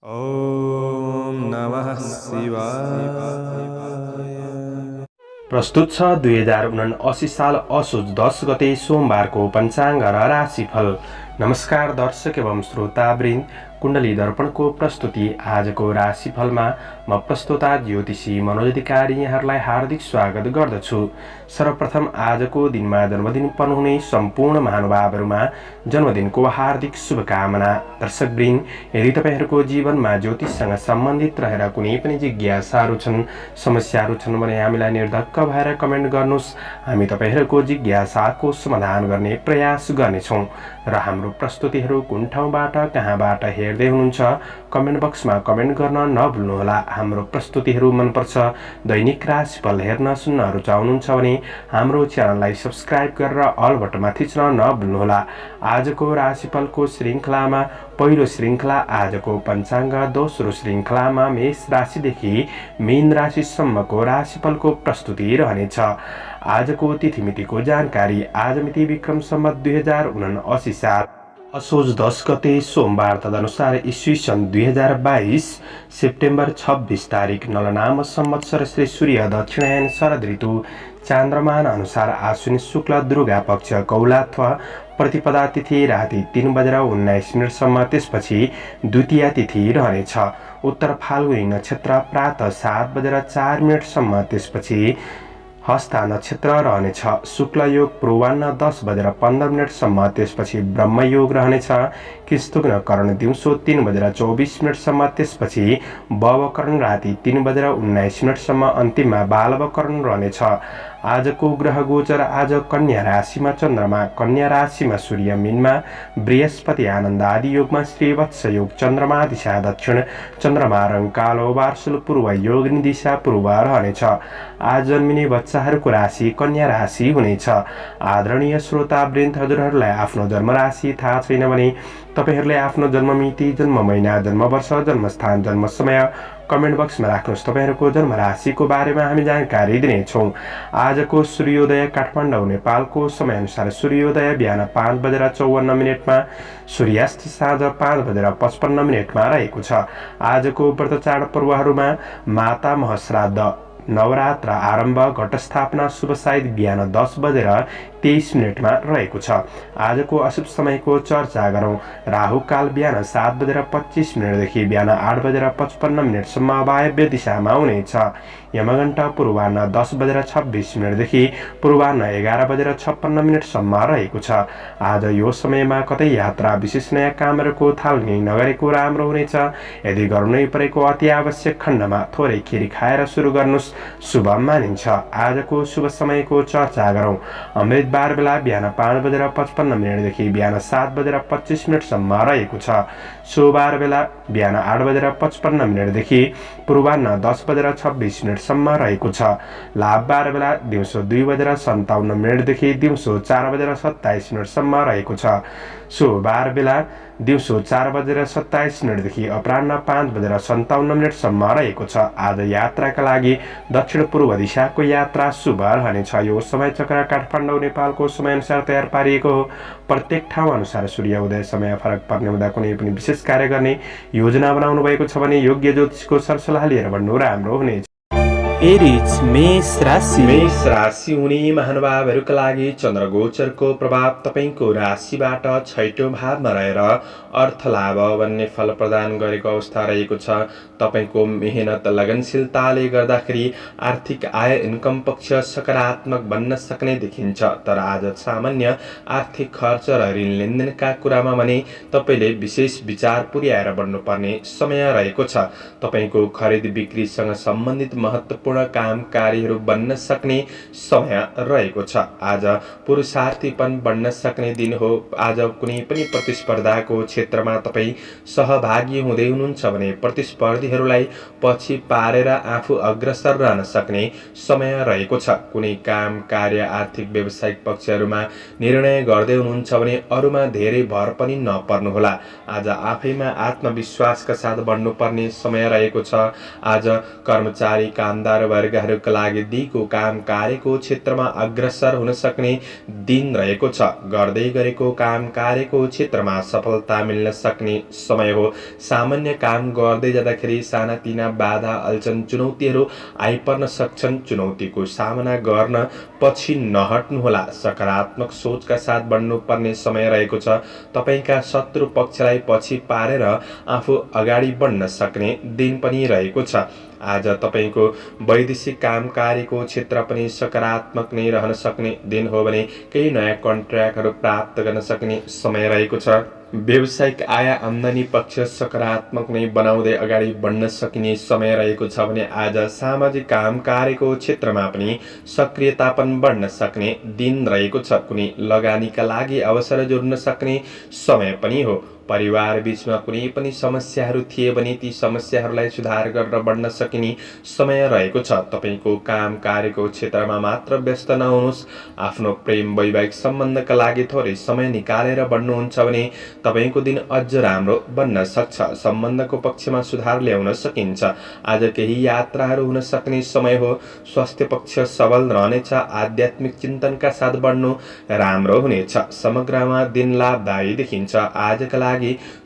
ॐ नमः शिवाय। प्रस्तुत छ 2079 साल असोज 10 गते सोमबारको पञ्चाङ्ग र राशिफल। नमस्कार दर्शक एवं श्रोतावृन्द, कुण्डली दर्पणको प्रस्तुति आजको राशिफलमा म प्रस्तोता ज्योतिषी मनोज अधिकारी यहाँहरूलाई हार्दिक स्वागत गर्दछु। सर्वप्रथम आजको दिनमा जन्मदिन पर्नुहुने सम्पूर्ण महानुभावहरूमा जन्मदिनको हार्दिक शुभकामना। दर्शकवृन्द, यदि तपाईहरूको जीवनमा ज्योतिषसँग सम्बन्धित रहेर कुनै पनि जिज्ञासाहरू छन्, समस्याहरू छन् भने हामीलाई निर्धक्क भएर कमेन्ट गर्नुहोस्। हामी तपाईहरूको जिज्ञासाको समाधान गर्ने प्रयास गर्नेछौँ र हाम्रो प्रस्तुतिहरू कुन ठाउँबाट कहाँबाट हेर्दै हुनुहुन्छ कमेन्ट बक्समा कमेन्ट गर्न नभुल्नुहोला। हाम्रो प्रस्तुतिहरू मनपर्छ, दैनिक राशिफल हेर्न सुन्न रुचाउनुहुन्छ भने हाम्रो च्यानललाई सब्स्क्राइब गरेर अल बटनमा थिच्न नभुल्नुहोला। आजको राशिफलको श्रृङ्खलामा पहिलो श्रृङ्खला आजको पञ्चाङ्ग, दोस्रो श्रृङ्खलामा मेष राशिदेखि मीन राशिसम्मको राशिफलको प्रस्तुति रहनेछ। आजको तिथिमितिको जानकारी। आज मिति विक्रम सम्वत 2079 साल असोज 10 गते सोमबार, तदनुसार ईस्वी सन् 2022 सेप्टेम्बर 26 तारिक नलनाम संवत्सर श्री सूर्य दक्षिणायन शरद ऋतु चान्द्रमान अनुसार आश्विन शुक्ल दुर्गा पक्ष कौला अथवा प्रतिपदा तिथि राति 3:19 त्यसपछि द्वितीय तिथि रहनेछ। उत्तर फाल्गुनी नक्षत्र प्रातः 7:04 त्यसपछि हस्ता नक्षत्र रहनेछ। शुक्ल योग पूर्वाह्न 10:15 त्यसपछि ब्रह्मयोग रहनेछ। कृष्णकर्ण कर्ण दिउँसो 3:24 त्यसपछि भवकर्ण राति 3:19 अन्तिममा बालवकर्ण रहनेछ। आजको ग्रह गोचर। आज कन्या राशिमा चन्द्रमा, कन्या राशिमा सूर्य, मीनमा बृहस्पति, आनन्द आदि योगमा श्रीवत्स योग, चन्द्रमा दिशा दक्षिण, चन्द्रमा रङ कालो, वार्षुल पूर्व, योगिनी दिशा पूर्व रहनेछ। आज जन्मिने बच्चाहरूको राशि कन्या राशि हुनेछ। आदरणीय श्रोतावृन्द, हजुरहरूलाई आफ्नो जन्म राशि थाहा छैन भने तपाईहरूले आफ्नो जन्ममिति, जन्म महिना, जन्म वर्ष, जन्मस्थान, जन्म समय कमेन्ट बक्समा राख्नुहोस्। तपाईहरूको जन्म राशिको बारेमा हामी जानकारी दिनेछौँ। आजको सूर्योदय काठमाडौँ नेपालको समयअनुसार सूर्योदय बिहान 5:54 सूर्यास्त साँझ 5:55 रहेको छ। आजको व्रत चाड पर्वहरूमा माता महश्राद्ध, नवरात्र आरम्भ, घटस्थापना शुभ सायद बिहान 10:23 रहेको छ। आजको अशुभ समयको चर्चा गरौँ। राहु काल बिहान 7:25 बिहान 8:55 वायव्य दिशामा हुनेछ। यमघण्टा पूर्वाह्न 10:26 पूर्वाह्न 11:56 रहेको छ। आज यो समयमा कतै यात्रा, विशेष नयाँ कामहरूको थालनी नगरेको राम्रो हुनेछ। यदि गर्नै परेको अति आवश्यक खण्डमा थोरै खिरी खाएर सुरु गर्नुहोस्, शुभ मानिन्छ। आजको शुभ समयको चर्चा गरौँ। अमृतबार बेला बिहान 5:55 बिहान 7:25 रहेको छ। सोमबार बेला बिहान 8:55 पूर्वाह्न 10:26 रहेको छ। लाभबार बेला दिउँसो 2:57 दिउँसो 4:27 रहेको छ। शुभबार बेला दिउँसो 4:27 अपराह्न 5:57 रहेको छ। आज यात्राका लागि दक्षिण पूर्व दिशाको यात्रा शुभ रहनेछ। यो समय चक्र काठमाडौँ नेपालको समयअनुसार तयार पारिएको हो। प्रत्येक ठाउँ अनुसार सूर्य उदय समय फरक पर्ने हुँदा कुनै पनि विशेष कार्य गर्ने योजना बनाउनु भएको छ भने योग्य ज्योतिषको सरसल्लाह लिएर बढ्नु राम्रो हुनेछ। एरिज मेष राशि। मेष राशि हुने महानुभावहरूका लागि चन्द्रगोचरको प्रभाव तपाईको राशिबाट 6औं भावमा रहेर अर्थ लाभ भन्ने फल प्रदान गरेको अवस्था रहेको छ। तपाईको मेहनत लगनशीलताले गर्दाखेरि आर्थिक आय इन्कम पक्ष सकारात्मक बन्न सक्ने देखिन्छ। तर आज सामान्य आर्थिक खर्च र ऋण लेनदेनका कुरामा भने तपाईले विशेष विचार पुर्याएर बढ्नुपर्ने समय रहेको छ। तपाईको खरिद बिक्रीसँग सम्बन्धित महत्त्वपूर्ण काम कार्यहरू बन्न सक्ने समय रहेको छ। आज पुरुषार्थीपन बढ्न सक्ने दिन हो। आज कुनै पनि प्रतिस्पर्धाको क्षेत्रमा तपाईँ सहभागी हुँदै हुनुहुन्छ भने प्रतिस्पर्धीहरूलाई पछि पारेर आफू अग्रसर रहन सक्ने समय रहेको छ। कुनै काम कार्य आर्थिक व्यावसायिक पक्षहरूमा निर्णय गर्दै हुनुहुन्छ भने अरूमा धेरै भर पनि नपर्नुहोला। आज आफैमा आत्मविश्वासका साथ बढ्नुपर्ने समय रहेको छ। आज कर्मचारी कामदार परिवार वर्गहरूका लागि दिएको काम कार्यको क्षेत्रमा अग्रसर हुन सक्ने दिन रहेको छ। गर्दै गरेको काम कार्यको क्षेत्रमा सफलता मिल्न सक्ने समय हो। सामान्य काम गर्दै जाँदाखेरि सानातिना बाधा अल्छन चुनौतीहरू आइपर्न सक्छन्। चुनौतीको सामना गर्न पछि नहट्नुहोला। सकारात्मक सोचका साथ बढ्नुपर्ने समय रहेको छ। तपाईका शत्रु पक्षलाई पछि पारेर आफू अगाडि बढ्न सक्ने दिन पनि रहेको छ। आज तपाईको वैदेशिक काम कार्यको क्षेत्र पनि सकारात्मक नै रहन सक्ने दिन हो भने केही नयाँ कन्ट्र्याक्टहरू प्राप्त गर्न सक्ने समय रहेको छ। व्यावसायिक आय आम्दानी पक्ष सकारात्मक नै बनाउँदै अगाडि बढ्न सकिने समय रहेको छ भने आज सामाजिक काम कार्यको क्षेत्रमा पनि सक्रियतापन बढ्न सक्ने दिन रहेको छ। कुनै लगानीका लागि अवसर जोड्न सक्ने समय पनि हो। परिवार बीचमा कुनै पनि समस्याहरू थिए भने ती समस्याहरूलाई सुधार गरेर बढ्न सकिने समय रहेको छ। तपाईको काम कार्यको क्षेत्रमा मात्र व्यस्त नहुनुहोस्। आफ्नो प्रेम वैवाहिक सम्बन्धका लागि थोरै समय निकालेर बढ्नुहुन्छ भने तपाईको दिन अझ राम्रो बन्न सक्छ। सम्बन्धको पक्षमा सुधार ल्याउन सकिन्छ। आज केही यात्राहरू हुन सक्ने समय हो। स्वास्थ्य पक्ष सबल रहनेछ। आध्यात्मिक चिन्तनका साथ बढ्नु राम्रो हुनेछ। समग्रमा दिन लाभदायी देखिन्छ। आजका लागि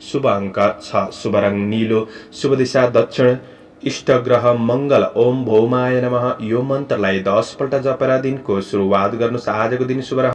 शुभ अङ्क 6, शुभ रङ नीलो, शुभ दिशा दक्षिण, इष्ट ग्रह मंगल। ओम भौमाय नमः। यो मन्त्रलाई 10 पल्ट जपेर दिनको सुरुवात गर्नुस्। आजको दिन शुभ रह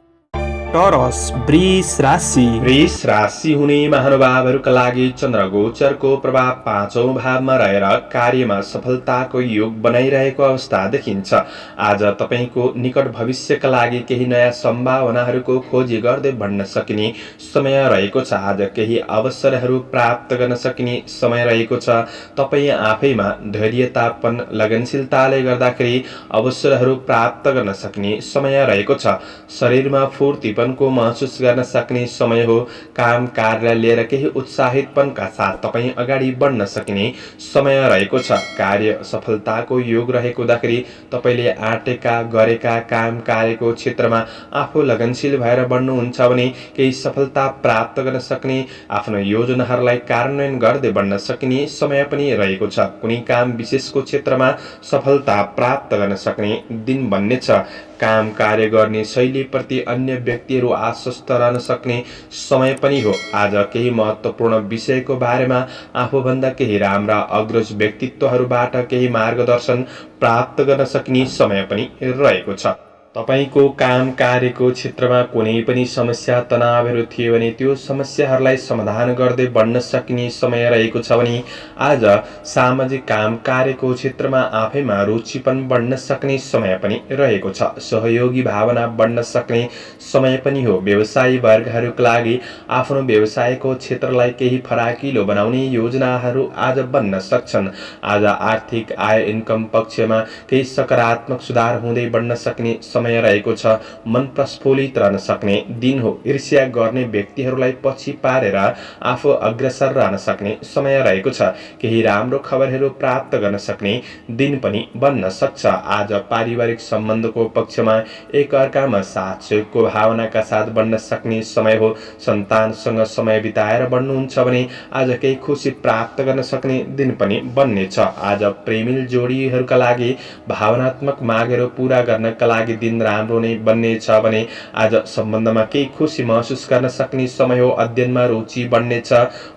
टरस वृष राशि। वृष राशि हुने महानुभावहरूका लागि चन्द्र गोचरको प्रभाव 5औं भावमा रहेर कार्यमा सफलताको योग बनाइरहेको अवस्था देखिन्छ। आज तपाईको निकट भविष्यका लागि केही नयाँ सम्भावनाहरूको खोजी गर्दै बढ्न सकिने समय रहेको छ। आज केही अवसरहरू प्राप्त गर्न सकिने समय रहेको छ। तपाईँ आफैमा धैर्यतापन लगनशीलताले गर्दाखेरि अवसरहरू प्राप्त गर्न सकिने समय रहेको छ। शरीरमा फुर्ती को महसुस गर्न सक्ने समय हो। काम कार्य लिएर केही उत्साहितपनका साथ तपाईँ अगाडि बढ्न सकिने समय रहेको छ। कार्य सफलताको योग रहेको हुँदाखेरि तपाईले आँटेका गरेका काम कार्यको क्षेत्रमा आफू लगनशील भएर बढ्नुहुन्छ भने केही सफलता प्राप्त गर्न सक्ने, आफ्नो योजनाहरूलाई कार्यान्वयन गर्दै बढ्न सकिने समय पनि रहेको छ। कुनै काम विशेषको क्षेत्रमा सफलता प्राप्त गर्न सक्ने दिन बन्नेछ। काम कार्य गर्ने शैलीप्रति अन्य व्यक्तिहरू आश्वस्त रहन सक्ने समय पनि हो। आज केही महत्त्वपूर्ण विषयको बारेमा आफूभन्दा केही राम्रा अग्रज व्यक्तित्वहरूबाट केही मार्गदर्शन प्राप्त गर्न सकिने समय पनि रहेको छ। तपाईको काम कार्यको क्षेत्रमा कुनै पनि समस्या तनावहरू थिए भने त्यो समस्याहरूलाई समाधान गर्दै बढ्न सकिने समय रहेको छ भने आज सामाजिक काम कार्यको क्षेत्रमा आफैमा रुचिपन बढ्न सक्ने समय पनि रहेको छ। सहयोगी भावना बढ्न सक्ने समय पनि हो। व्यवसायी वर्गहरूका लागि आफ्नो व्यवसायको क्षेत्रलाई केही फराकिलो बनाउने योजनाहरू आज बन्न सक्छन्। आज आर्थिक आय इन्कम पक्षमा केही सकारात्मक सुधार हुँदै बढ्न सक्ने समय रहेको छ। मन प्रस्फुलित रहन सक्ने दिन हो। ईर्ष्या गर्ने व्यक्तिहरूलाई पछि पारेर आफू अग्रसर रहन सक्ने समय रहेको छ। केही राम्रो खबरहरू प्राप्त गर्न सक्ने दिन पनि बन्न सक्छ। आज पारिवारिक सम्बन्धको पक्षमा एक अर्कामा साथ सहयोगको भावनाका साथ बढ्न सक्ने समय हो। सन्तानसँग समय बिताएर बढ्नुहुन्छ भने आज केही खुसी प्राप्त गर्न सक्ने दिन पनि बन्नेछ। आज प्रेमिल जोडीहरूका लागि भावनात्मक मागहरू पूरा गर्नका लागि दिन राम्रो नै बन्नेछ भने आज सम्बन्धमा केही खुसी महसुस गर्न सक्ने समय हो। अध्ययनमा रुचि बढ्नेछ।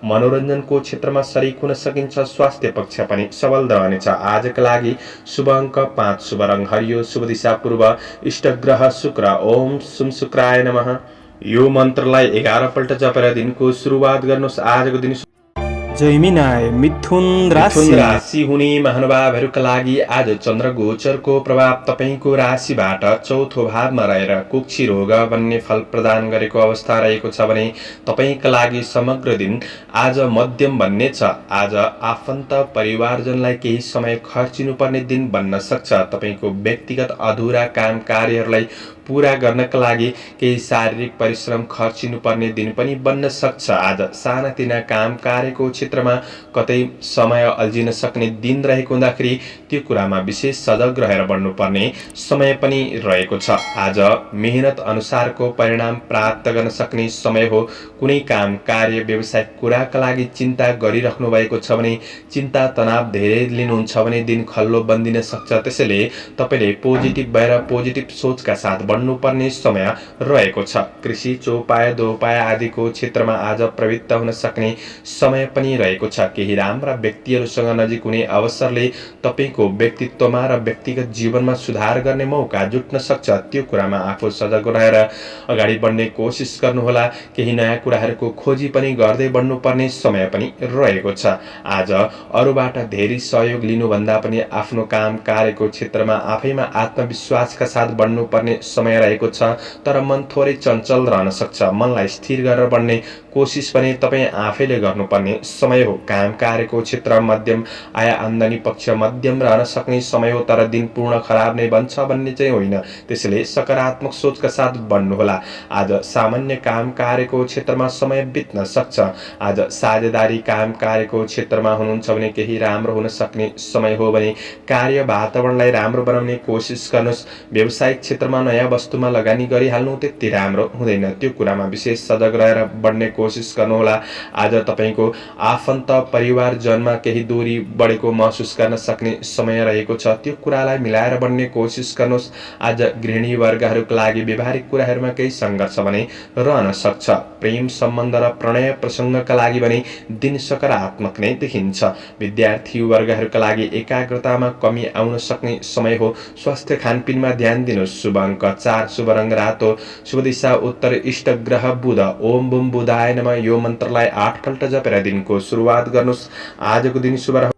मनोरञ्जनको क्षेत्रमा सरिक हुन सकिन्छ। स्वास्थ्य पक्ष पनि सबल रहनेछ। आजका लागि शुभ अङ्क 5, शुभ रङ हरियो, शुभ दिशा पूर्व, इष्ट ग्रह शुक्र। ओम सुम शुक्राय नमः। यो मन्त्रलाई 11 पल्ट जपेर दिनको सुरुवात गर्नुहोस्। आजको दिन जैमिनाय मिथुन राशि हुने महानुभावहरूका लागि आज चन्द्र गोचरको प्रभाव तपाईको राशिबाट चौथो भावमा रहेर कुक्षी रोग भन्ने फल प्रदान गरेको अवस्था रहेको छ भने तपाईका लागि समग्र दिन आज मध्यम बन्नेछ। आज आफन्त परिवारजनलाई केही समय खर्चिनुपर्ने दिन बन्न सक्छ। तपाईको व्यक्तिगत अधुरा काम कार्यहरूलाई पूरा गर्नका लागि केही शारीरिक परिश्रम खर्चिनुपर्ने दिन पनि बन्न सक्छ। आज सानातिना काम कार्यको क्षेत्रमा कतै समय अल्झिन सक्ने दिन रहेको हुँदाखेरि त्यो कुरामा विशेष सजग रहेर बढ्नुपर्ने समय पनि रहेको छ। आज मेहनत अनुसारको परिणाम प्राप्त गर्न सक्ने समय हो। कुनै काम कार्य व्यवसायिक कुराका लागि चिन्ता गरिराख्नु भएको छ भने, चिन्ता तनाव धेरै लिनुहुन्छ भने दिन खल्लो बन्दिन सक्छ। त्यसैले तपाईले पोजिटिभ भएर पोजिटिभ सोचका साथ बढ्नुपर्ने समय रहेको छ। कृषि चौपाया दोपाया आदिको क्षेत्रमा आज प्रवृत्त हुन सक्ने समय पनि रहेको छ। केही राम्रा व्यक्तिहरूसँग नजिक हुने अवसरले तपाईको व्यक्तित्वमा र व्यक्तिगत जीवनमा सुधार गर्ने मौका जुट्न सक्छ। त्यो कुरामा आफू सजग रहेर अगाडि बढ्ने कोसिस गर्नुहोला। केही नयाँ कुराहरूको खोजी पनि गर्दै बढ्नुपर्ने समय पनि रहेको छ। आज अरूबाट धेरै सहयोग लिनुभन्दा पनि आफ्नो काम कार्यको क्षेत्रमा आफैमा आत्मविश्वासका साथ बढ्नुपर्ने समय रहेको छ। तर मन थोरै चञ्चल रहन सक्छ। मनलाई स्थिर गरेर बढ्ने कोसिस पनि तपाईँ आफैले गर्नुपर्ने समय हो। काम कार्यको क्षेत्र मध्यम, आय आम्दानी पक्ष मध्यम रहन सक्ने समय हो। तर दिन पूर्ण खराब नै बन्छ भन्ने चाहिँ होइन। त्यसैले सकारात्मक सोचका साथ बढ्नुहोला। आज सामान्य काम कार्यको क्षेत्रमा समय बित्न सक्छ। आज साझेदारी काम कार्यको क्षेत्रमा हुनुहुन्छ भने केही राम्रो हुन सक्ने समय हो भने कार्य वातावरणलाई राम्रो बनाउने कोसिस गर्नुहोस्। व्यावसायिक क्षेत्रमा नयाँ वस्तुमा लगानी गरिहाल्नु त्यति राम्रो हुँदैन। त्यो कुरामा विशेष सजग रहेर बढ्ने कोसिस गर्नुहोला। आज तपाईको आफन्त परिवारजनमा केही दूरी बढेको महसुस गर्न सक्ने समय रहेको छ। त्यो कुरालाई मिलाएर बढ्ने कोसिस गर्नुहोस्। आज गृहिणी वर्गहरूका लागि व्यवहारिक कुराहरूमा केही सङ्घर्ष भने रहन सक्छ। प्रेम सम्बन्ध र प्रणय प्रसङ्गका लागि भने दिन सकारात्मक नै देखिन्छ। विद्यार्थी वर्गहरूका लागि एकाग्रतामा कमी आउन सक्ने समय हो। स्वास्थ्य खानपिनमा ध्यान दिनुहोस्। शुभ अङ्क 4, शुभ रङ रातो, शुभ दिशा उत्तर, इष्ट ग्रह बुध। ओम बुम बुधाय नमः यो मन्त्रलाई 8 पल्ट जपेर दिनको सुरुवात गर्नुहोस्। आजको दिन शुभ रह्यो।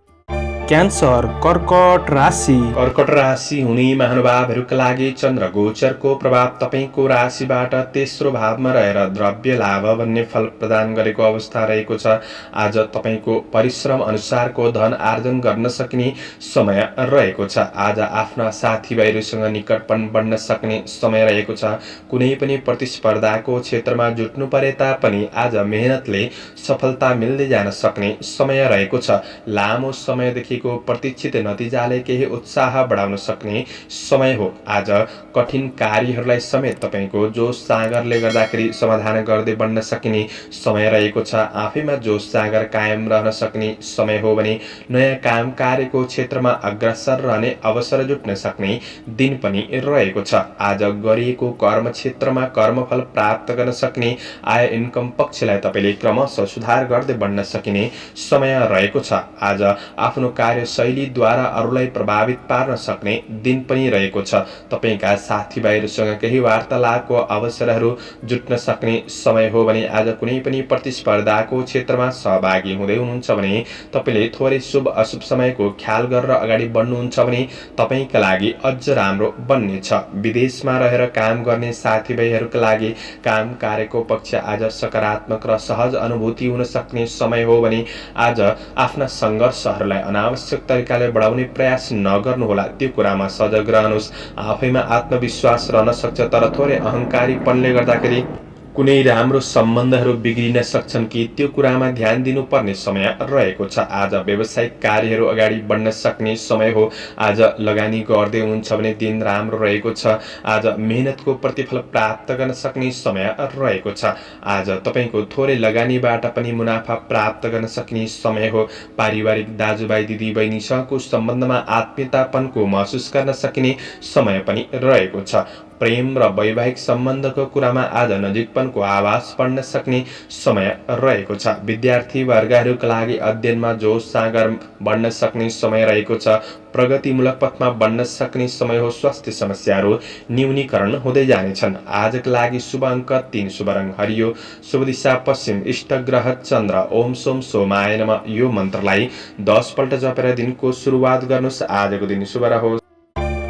क्यान्सर कर्कट राशि। कर्कट राशि हुने महानुभावहरूका लागि चन्द्र गोचरको प्रभाव तपाईको राशिबाट तेस्रो भावमा रहेर द्रव्य लाभ भन्ने फल प्रदान गरेको अवस्था रहेको छ। आज तपाईको परिश्रम अनुसारको धन आर्जन गर्न सकिने समय रहेको छ। आज आफ्ना साथीभाइहरूसँग निकटपन बढ्न सक्ने समय रहेको छ। कुनै पनि प्रतिस्पर्धाको क्षेत्रमा जुट्नु परे तापनि आज मेहनतले सफलता मिल्दै जान सक्ने समय रहेको छ। लामो समयदेखि प्रतीक्षित नतिजाले केही उत्साह बढाउन सक्ने समय हो। आज कठिन कार्यहरूलाई समेत तपाईको जोश जागरले गर्दाखेरि समाधान गर्दै बढ्न सकिने समय रहेको छ। आफैमा जोश जागर कायम रहन सक्ने समय हो भने नयाँ काम कार्यको क्षेत्रमा अग्रसर रहने अवसर जुट्न सक्ने दिन पनि रहेको छ। आज गरिएको कर्म क्षेत्रमा कर्मफल प्राप्त गर्न सक्ने आय इन्कम पक्षलाई तपाईले क्रमशः सुधार गर्दै बढ्न सकिने समय रहेको छ। आज आफ्नो कार्यशैलीद्वारा अरूलाई प्रभावित पार्न सक्ने दिन पनि रहेको छ। तपाईका साथीभाइहरूसँग केही वार्तालापको अवसरहरू जुट्न सक्ने समय हो भने आज कुनै पनि प्रतिस्पर्धाको क्षेत्रमा सहभागी हुँदै हुनुहुन्छ भने तपाईले थोरै शुभ अशुभ समयको ख्याल गरेर अगाडि बढ्नुहुन्छ भने तपाईका लागि अझ राम्रो बन्नेछ। विदेशमा रहेर काम गर्ने साथीभाइहरूका लागि काम कार्यको पक्ष आज सकारात्मक र सहज अनुभूति हुन सक्ने समय हो भने आज आफ्ना सङ्घर्षहरूलाई अनावश्यक तरिकाले बढाउने प्रयास नगर्नुहोला। त्यो कुरामा सजग रहनुहोस्। आफैमा आत्मविश्वास रहन सक्छ तर थोरै अहङ्कारीपनले गर्दाखेरि कुनै राम्रो सम्बन्धहरू बिग्रिन सक्छन् कि त्यो कुरामा ध्यान दिनुपर्ने समय रहेको छ। आज व्यावसायिक कार्यहरू अगाडि बढ्न सक्ने समय हो। आज लगानी गर्दै हुनुहुन्छ भने दिन राम्रो रहेको छ। आज मेहनतको प्रतिफल प्राप्त गर्न सक्ने समय रहेको छ। आज तपाईको थोरै लगानीबाट पनि मुनाफा प्राप्त गर्न सक्ने समय हो। पारिवारिक दाजुभाइ दिदीबहिनीसँगको सम्बन्धमा आत्मीयतापनको महसुस गर्न सकिने समय पनि रहेको छ। प्रेम र वैवाहिक सम्बन्धको कुरामा आज नजिकपनको आभास बढ्न सक्ने समय रहेको छ। विद्यार्थी वर्गहरूका लागि अध्ययनमा जोश जागर बढ्न सक्ने समय रहेको छ। प्रगतिमूलक पथमा बढ्न सक्ने समय हो। स्वास्थ्य समस्याहरू न्यूनीकरण हुँदै जानेछन्। आजका लागि शुभ अङ्क 3, शुभ रङ हरियो, शुभ दिशा पश्चिम, इष्ट ग्रह चन्द्र। ओम सोम सोमाय नमः यो मन्त्रलाई 10 पल्ट जपेर दिनको सुरुवात गर्नुहोस्। आजको दिन शुभ रहोस्।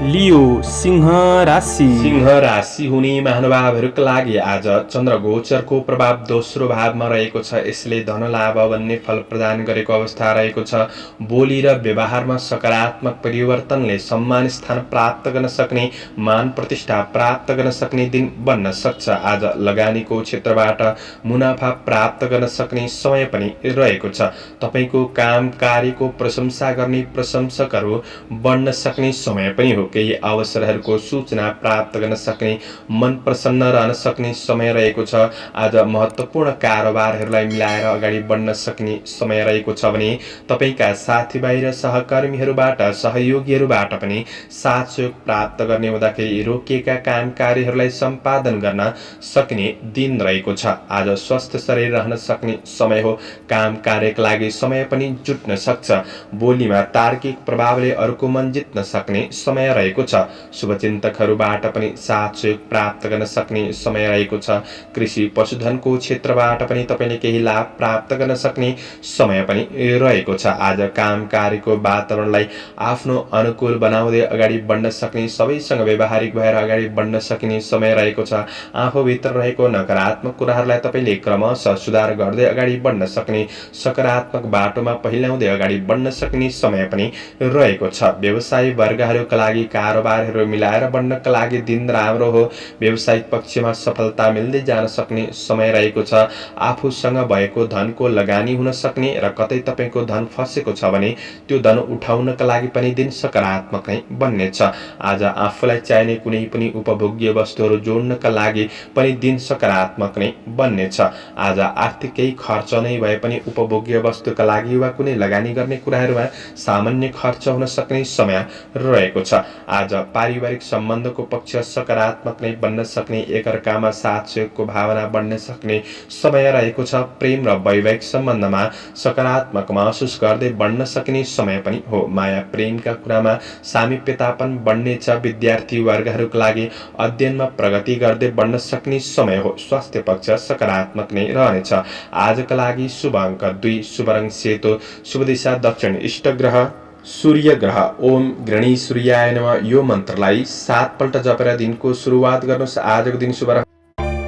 लियो सिंह राशि। सिंह राशि हुने महानुभावहरूका लागि आज चन्द्र गोचरको प्रभाव दोस्रो भावमा रहेको छ। यसले धन लाभ भन्ने फल प्रदान गरेको अवस्था रहेको छ। बोली र व्यवहारमा सकारात्मक परिवर्तनले सम्मान स्थान प्राप्त गर्न सक्ने, मान प्रतिष्ठा प्राप्त गर्न सक्ने दिन बन्न सक्छ। आज लगानीको क्षेत्रबाट मुनाफा प्राप्त गर्न सक्ने समय पनि रहेको छ। तपाईँको काम कार्यको प्रशंसा गर्ने प्रशंसकहरू बन्न सक्ने समय पनि हो। केही अवसरहरूको सूचना प्राप्त गर्न सक्ने, मन प्रसन्न रहन सक्ने समय रहेको छ। आज महत्त्वपूर्ण कारोबारहरूलाई मिलाएर अगाडि बढ्न सक्ने समय रहेको छ भने तपाईँका साथीभाइ र सहकर्मीहरूबाट सहयोगीहरूबाट पनि साथ सहयोग प्राप्त गर्ने हुँदाखेरि रोकिएका काम कार्यहरूलाई सम्पादन गर्न सक्ने दिन रहेको छ। आज स्वस्थ शरीर रहन सक्ने समय हो। काम कार्यका लागि समय पनि जुट्न सक्छ। बोलीमा तार्किक प्रभावले अरूको मन जित्न सक्ने समय रहेको छ। शुभचिन्तकहरूबाट पनि साथ सहयोग प्राप्त गर्न सक्ने समय रहेको छ। कृषि पशुधनको क्षेत्रबाट पनि तपाईँले केही लाभ प्राप्त गर्न सक्ने समय पनि रहेको छ। आज काम कार्यको वातावरणलाई आफ्नो अनुकूल बनाउँदै अगाडि बढ्न सक्ने, सबैसँग व्यवहारिक भएर अगाडि बढ्न सकिने समय रहेको छ। आफूभित्र रहेको नकारात्मक कुराहरूलाई तपाईँले क्रमशः सुधार गर्दै अगाडि बढ्न सक्ने, सकारात्मक बाटोमा पहिल्याउँदै अगाडि बढ्न सक्ने समय पनि रहेको छ। व्यवसायी वर्गहरूका लागि कारोबारहरू मिलाएर बढ्नका लागि दिन राम्रो हो। व्यावसायिक पक्षमा सफलता मिल्दै जान सक्ने समय रहेको छ। आफूसँग भएको धनको लगानी हुन सक्ने र कतै तपाईँको धन फसेको छ भने त्यो धन उठाउनका लागि पनि दिन सकारात्मक नै बन्नेछ। आज आफूलाई चाहिने कुनै पनि उपभोग्य वस्तुहरू जोड्नका लागि पनि दिन सकारात्मक नै बन्नेछ। आज आर्थिक केही खर्च नै भए पनि उपभोग्य वस्तुका लागि वा कुनै लगानी गर्ने कुराहरूमा सामान्य खर्च हुन सक्ने समय रहेको छ। आज पारिवारिक सम्बन्धको पक्ष सकारात्मक नै बन्न सक्ने, एकअर्कामा साथ सहयोगको भावना बढ्न सक्ने समय रहेको छ। प्रेम र वैवाहिक सम्बन्धमा सकारात्मक महसुस गर्दै बढ्न सक्ने समय पनि हो। माया प्रेमका कुरामा सामिप्यतापन बढ्नेछ। विद्यार्थी वर्गहरूका लागि अध्ययनमा प्रगति गर्दै बढ्न सक्ने समय हो। स्वास्थ्य पक्ष सकारात्मक नै रहनेछ। आजका लागि शुभ अङ्क 2, शुभ रङ सेतो, शुभ दिशा दक्षिण, इष्ट ग्रह सूर्य ग्रह। ओम गृणी सूर्याय नमः यो मन्त्रलाई 7 पल्ट जपेर दिनको सुरुवात गर्नुहोस्। आजको दिन शुभ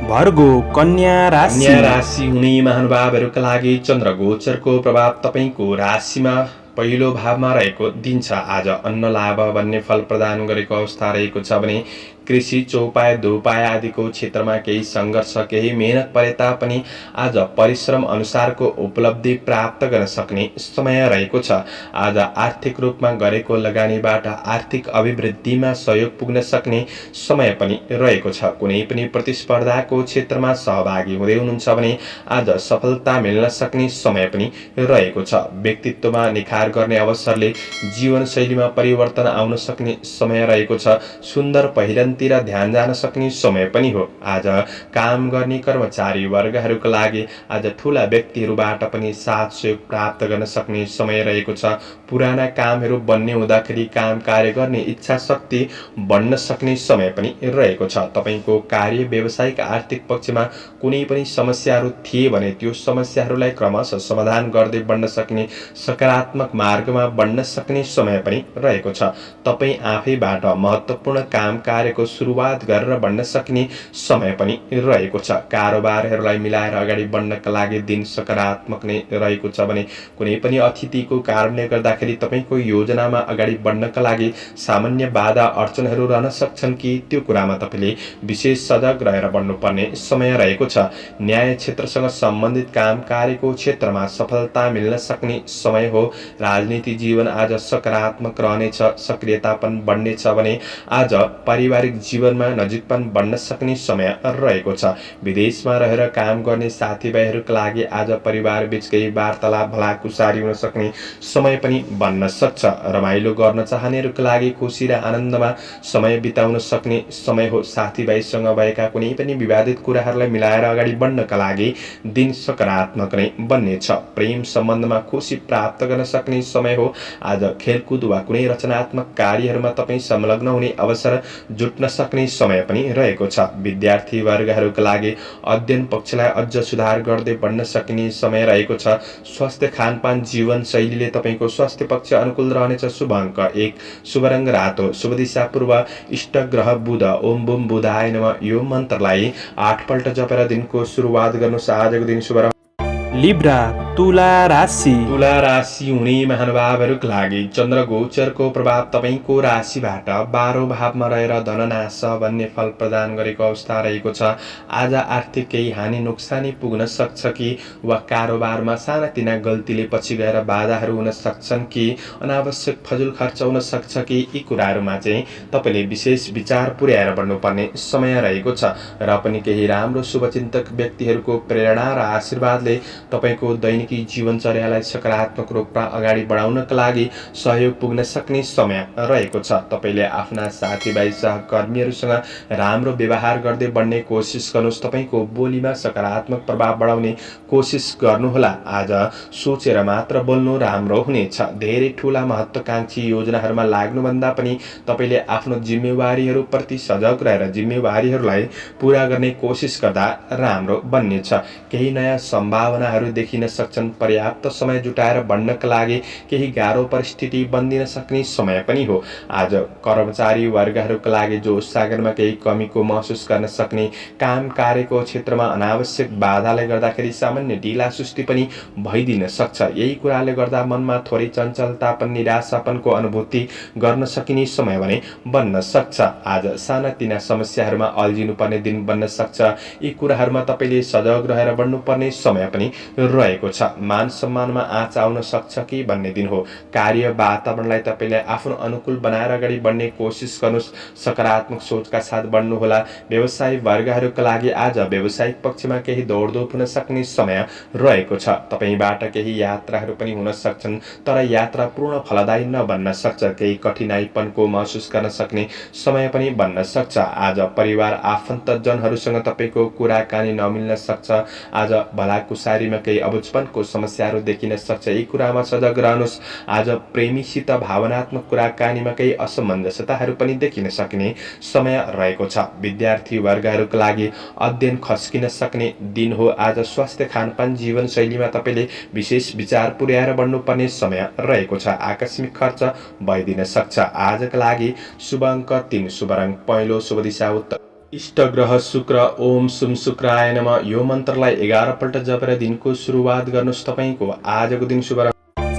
भर्गो कन्या राशि। कन्या राशि हुने महानुभावहरूका लागि चन्द्र गोचरको प्रभाव तपाईँको राशिमा पहिलो भावमा रहेको दिन छ। आज अन्न लाभ भन्ने फल प्रदान गरेको अवस्था रहेको छ भने कृषि, चौपाय, दोपाय आदिको क्षेत्रमा केही सङ्घर्ष, केही मेहनत परे तापनि आज परिश्रम अनुसारको उपलब्धि प्राप्त गर्न सक्ने समय रहेको छ। आज आर्थिक रूपमा गरेको लगानीबाट आर्थिक अभिवृद्धिमा सहयोग पुग्न सक्ने समय पनि रहेको छ। कुनै पनि प्रतिस्पर्धाको क्षेत्रमा सहभागी हुँदै हुनुहुन्छ भने आज सफलता मिल्न सक्ने समय पनि रहेको छ। व्यक्तित्वमा निखार गर्ने अवसरले जीवनशैलीमा परिवर्तन आउन सक्ने समय रहेको छ। सुन्दर पहिरन तिर ध्यान जान सक्ने समय पनि हो। आज काम गर्ने कर्मचारी वर्गहरूका लागि आज ठूला व्यक्तिहरूबाट पनि साथ सहयोग प्राप्त गर्न सक्ने समय रहेको छ। पुराना कामहरू बन्ने हुँदाखेरि काम कार्य गर्ने इच्छा शक्ति बढ्न सक्ने समय पनि रहेको छ। तपाईँको कार्य व्यवसायिक आर्थिक पक्षमा कुनै पनि समस्याहरू थिए भने त्यो समस्याहरूलाई क्रमशः समाधान गर्दै बढ्न सक्ने, सकारात्मक मार्गमा बढ्न सक्ने समय पनि रहेको छ। तपाईँ आफैबाट महत्त्वपूर्ण काम कार्यको सुरुवात गरेर बढ्न सक्ने समय पनि रहेको छ। कारोबारहरूलाई मिलाएर अगाडि बढ्नका लागि दिन सकारात्मक नै रहेको छ भने कुनै पनि अतिथिको कारणले गर्दाखेरि तपाईँको योजनामा अगाडि बढ्नका लागि सामान्य बाधा अडचनहरू रहन सक्छन् कि त्यो कुरामा तपाईँले विशेष सजग रहेर बढ्नुपर्ने समय रहेको छ। न्याय क्षेत्रसँग सम्बन्धित काम कार्यको क्षेत्रमा सफलता मिल्न सक्ने समय हो। राजनीति जीवन आज सकारात्मक रहनेछ, सक्रियतापन बढ्नेछ भने आज पारिवारिक जीवनमा नजिकपन बढ्न सक्ने समय रहेको छ। विदेशमा रहेर काम गर्ने साथीभाइहरूका लागि आज परिवार बीच केही वार्तालाप भलाकुसारी हुन सक्ने समय पनि बन्न सक्छ। रमाइलो गर्न चाहनेहरूका लागि खुसी र आनन्दमा समय बिताउन सक्ने समय हो। साथीभाइसँग भएका कुनै पनि विवादित कुराहरूलाई मिलाएर अगाडि बढ्नका लागि दिन सकारात्मक नै बन्नेछ। प्रेम सम्बन्धमा खुसी प्राप्त गर्न सक्ने समय हो। आज खेलकुद वा कुनै रचनात्मक कार्यहरूमा तपाईँ संलग्न हुने अवसर जुट्न जुट्न सक्ने समय पनि रहेको छ। विद्यार्थी वर्गहरूका लागि अध्ययन पक्षलाई अझ सुधार गर्दै बढ्न सकिने समय रहेको छ। स्वास्थ्य खानपान जीवनशैलीले तपाईँको स्वास्थ्य पक्ष अनुकूल रहनेछ। शुभ अङ्क 1, शुभ रङ रातो, शुभ दिशा पूर्व, इष्ट ग्रह बुध। ओम बुम बुधाय नमः यो मन्त्रलाई 8 पल्ट जपेर दिनको सुरुवात गर्नुहोस्। आजको दिन शुभ लिब्रा तुला राशि। तुला राशि हुने महानुभावहरूका लागि चन्द्र गोचरको प्रभाव तपाईँको राशिबाट 12औं भावमा रहेर धननाश भन्ने फल प्रदान गरेको अवस्था रहेको छ। आज आर्थिक केही हानि नोक्सानी पुग्न सक्छ कि वा कारोबारमा सानातिना गल्तीले पछि गएर बाधाहरू हुन सक्छन् कि अनावश्यक फजुल खर्च हुन सक्छ कि यी कुराहरूमा चाहिँ तपाईँले विशेष विचार पुर्याएर बढ्नुपर्ने समय रहेको छ। र पनि केही राम्रो शुभचिन्तक व्यक्तिहरूको प्रेरणा र आशीर्वादले तपाईको दैनिकी जीवनचर्यालाई सकारात्मक रूपमा अगाडि बढाउनका लागि सहयोग पुग्न सक्ने समय रहेको छ। तपाईले आफ्ना साथीभाइ सहकर्मीहरूसँग राम्रो व्यवहार गर्दै बढ्ने कोसिस गर्नुहोस्। तपाईको बोलीमा सकारात्मक प्रभाव बढाउने कोसिस गर्नुहोला। आज सोचेर मात्र बोल्नु राम्रो हुनेछ। धेरै ठूला महत्त्वकांक्षी योजनाहरूमा लाग्नुभन्दा पनि तपाईले आफ्नो जिम्मेवारीहरूप्रति सजग रहेर जिम्मेवारीहरूलाई पूरा गर्ने कोसिस गर्दा राम्रो बन्नेछ। केही नयाँ सम्भावना देखिन सक्छन्। पर्याप्त समय जुटाएर बढ्नका लागि केही गाह्रो परिस्थिति बन्दिन सक्ने समय पनि हो। आज कर्मचारी वर्गहरूका लागि जो सागरमा केही कमीको महसुस गर्न सक्ने, काम कार्यको क्षेत्रमा अनावश्यक बाधाले गर्दाखेरि सामान्य ढिला सुस्ती पनि भइदिन सक्छ। यही कुराले गर्दा मनमा थोरै चञ्चलतापन निराशापनको अनुभूति गर्न सकिने समय भने बन्न सक्छ। आज सानातिना समस्याहरूमा अल्झिनुपर्ने दिन बन्न सक्छ। यी कुराहरूमा तपाईले सजग रहेर बढ्नुपर्ने समय पनि रहेको छ। मान सम्मानमा आँच आउन सक्छ कि भन्ने दिन हो। कार्य वातावरणलाई तपाईले आफ्नो अनुकूल बनाएर अगाडि बढ्ने कोसिस गर्नुहोस्। सकारात्मक सोचका साथ बढ्नुहोला। व्यवसायी वर्गहरूका लागि आज व्यावसायिक पक्षमा केही दौडधोप हुन सक्ने समय रहेको छ। तपाईबाट केही यात्राहरू पनि हुन सक्छन्, तर यात्रा पूर्ण फलदायी नबन्न सक्छ। केही कठिनाइपनको महसुस गर्न सक्ने समय पनि बन्न सक्छ। आज परिवार आफन्तजनहरूसँग तपाईको कुराकानी नमिल्न सक्छ। आज भलाकुसारीमा केही अबुझपनको समस्याहरू देखिन सक्छ। यी कुरामा सजग रहनुहोस्। आज प्रेमीसित भावनात्मक कुराकानीमा केही असमञ्जसताहरू पनि देखिन सक्ने समय रहेको छ। विद्यार्थी वर्गहरूका लागि अध्ययन खस्किन सक्ने दिन हो। आज स्वास्थ्य खानपान जीवनशैलीमा तपाईले विशेष विचार पुर्याएर बढ्नुपर्ने समय रहेको छ। आकस्मिक खर्च भइदिन सक्छ। आजका लागि शुभ अङ्क 3, शुभ रङ पहेँलो, शुभ दिशा उत्तर, इष्ट ग्रह शुक्र। ओम सुम शुक्राय नमः यो मन्त्रलाई 11 पल्ट जपेर दिनको सुरुवात गर्नुहोस्। तपाईको आजको दिन शुभ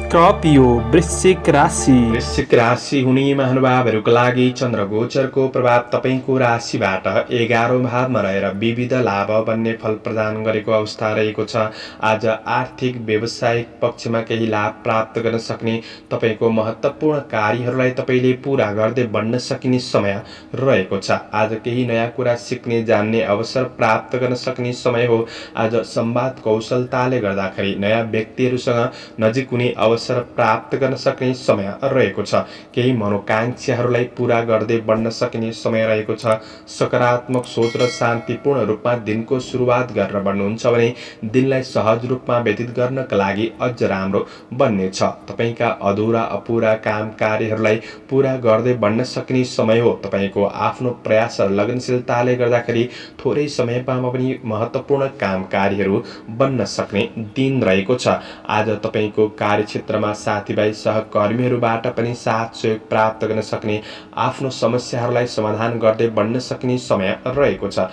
स्कर्पियो वृश्चिक राशि। वृश्चिक राशि हुने महानुभावहरूका लागि चन्द्र गोचरको प्रभाव तपाईको राशिबाट 11औं भावमा रहेर विविध लाभ बन्ने फल प्रदान गरेको अवस्था रहेको छ। आज आर्थिक व्यावसायिक पक्षमा केही लाभ प्राप्त गर्न सक्ने, तपाईको महत्त्वपूर्ण कार्यहरूलाई तपाईले पूरा गर्दै बढ्न सकिने समय रहेको छ। आज केही नयाँ कुरा सिक्ने जान्ने अवसर प्राप्त गर्न सक्ने समय हो। आज संवाद कौशलताले गर्दाखेरि नयाँ व्यक्तिहरूसँग नजिक हुने अवसर प्राप्त गर्न सक्ने समय रहेको छ। केही मनोकांक्षाहरूलाई पूरा गर्दै बढ्न सकिने समय रहेको छ। सकारात्मक सोच र शान्तिपूर्ण रूपमा दिनको सुरुवात गरेर बढ्नुहुन्छ भने दिनलाई सहज रूपमा व्यतीत गर्नका लागि अझ राम्रो बन्नेछ। तपाईका अधुरा अपुरा काम कार्यहरूलाई पूरा गर्दै बढ्न सक्ने समय हो। तपाईको आफ्नो प्रयास र लगनशीलताले गर्दाखेरि थोरै समयमा पनि महत्त्वपूर्ण काम कार्यहरू बन्न सक्ने दिन रहेको छ। आज तपाईको कार्यक्षेत्रमा साथीभाइ सहकर्मीहरूबाट पनि साथ सहयोग प्राप्त गर्न सक्ने, आफ्नो समस्याहरूलाई समाधान गर्दै बढ्न सक्ने समय रहेको छ।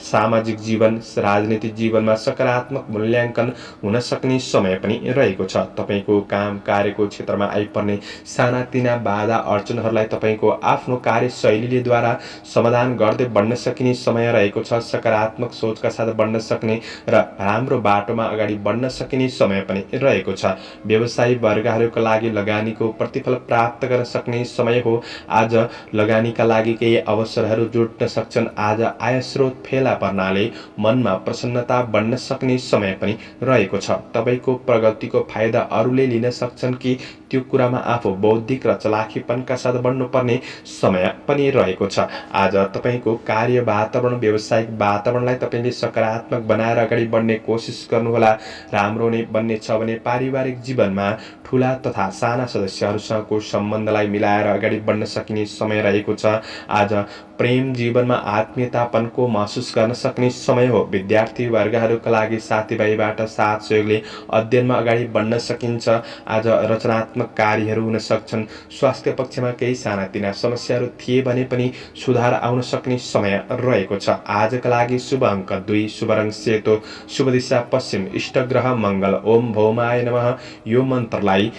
सामाजिक जीवन, राजनीतिक जीवनमा सकारात्मक मूल्याङ्कन हुन सक्ने समय पनि रहेको छ। तपाईको काम कार्यको क्षेत्रमा आइपर्ने सानातिना बाधा अडचनहरूलाई तपाईको आफ्नो कार्यशैलीले द्वारा समाधान गर्दै बढ्न सकिने समय रहेको छ। सकारात्मक सोचका साथ बढ्न सक्ने र राम्रो बाटोमा अगाडि बढ्न सकिने समय पनि रहेको छ। व्यवसायी वर्गहरूका लागि लगानीको प्रतिफल प्राप्त गर्न सक्ने समय हो। आज लगानीका लागि केही अवसरहरू जुट्न सक्छन्। आज आय स्रोत फेला पर्नाले मनमा प्रसन्नता बढ्न सक्ने समय पनि रहेको छ। तपाईको प्रगतिको फाइदा अरूले लिन सक्छन् कि त्यो कुरामा आफू बौद्धिक र चलाखीपनका साथ बढ्नुपर्ने समय पनि रहेको छ। आज तपाईको कार्य वातावरण, व्यावसायिक वातावरणलाई तपाईले सकारात्मक बनाएर अगाडि बढ्ने कोसिस गर्नुहोला। राम्रो नै बन्ने छ भने पारिवारिक जीवनमा ठूला तथा साना सदस्यहरूसँगको सम्बन्धलाई मिलाएर अगाडि बढ्न सकिने समय रहेको छ। आज प्रेम जीवनमा आत्मीयतापनको महसुस गर्न सक्ने समय हो। विद्यार्थी वर्गहरूका लागि साथीभाइबाट साथ सहयोगले अध्ययनमा अगाडि बढ्न सकिन्छ। आज रचनात्मक कार्यहरू हुन सक्छन्। स्वास्थ्य पक्षमा केही सानातिना समस्याहरू थिए भने पनि सुधार आउन सक्ने समय रहेको छ। आजका लागि शुभ अङ्क 2, शुभ रङ सेतो, शुभ दिशा पश्चिम, इष्ट ग्रह मङ्गल। ओम भौमाय नमः। यो मन्त्रलाई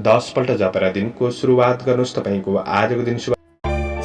10 पल्ट जपेर दिनको सुरुवात गर्नुहोस्। तपाईँको आजको दिन शुभ।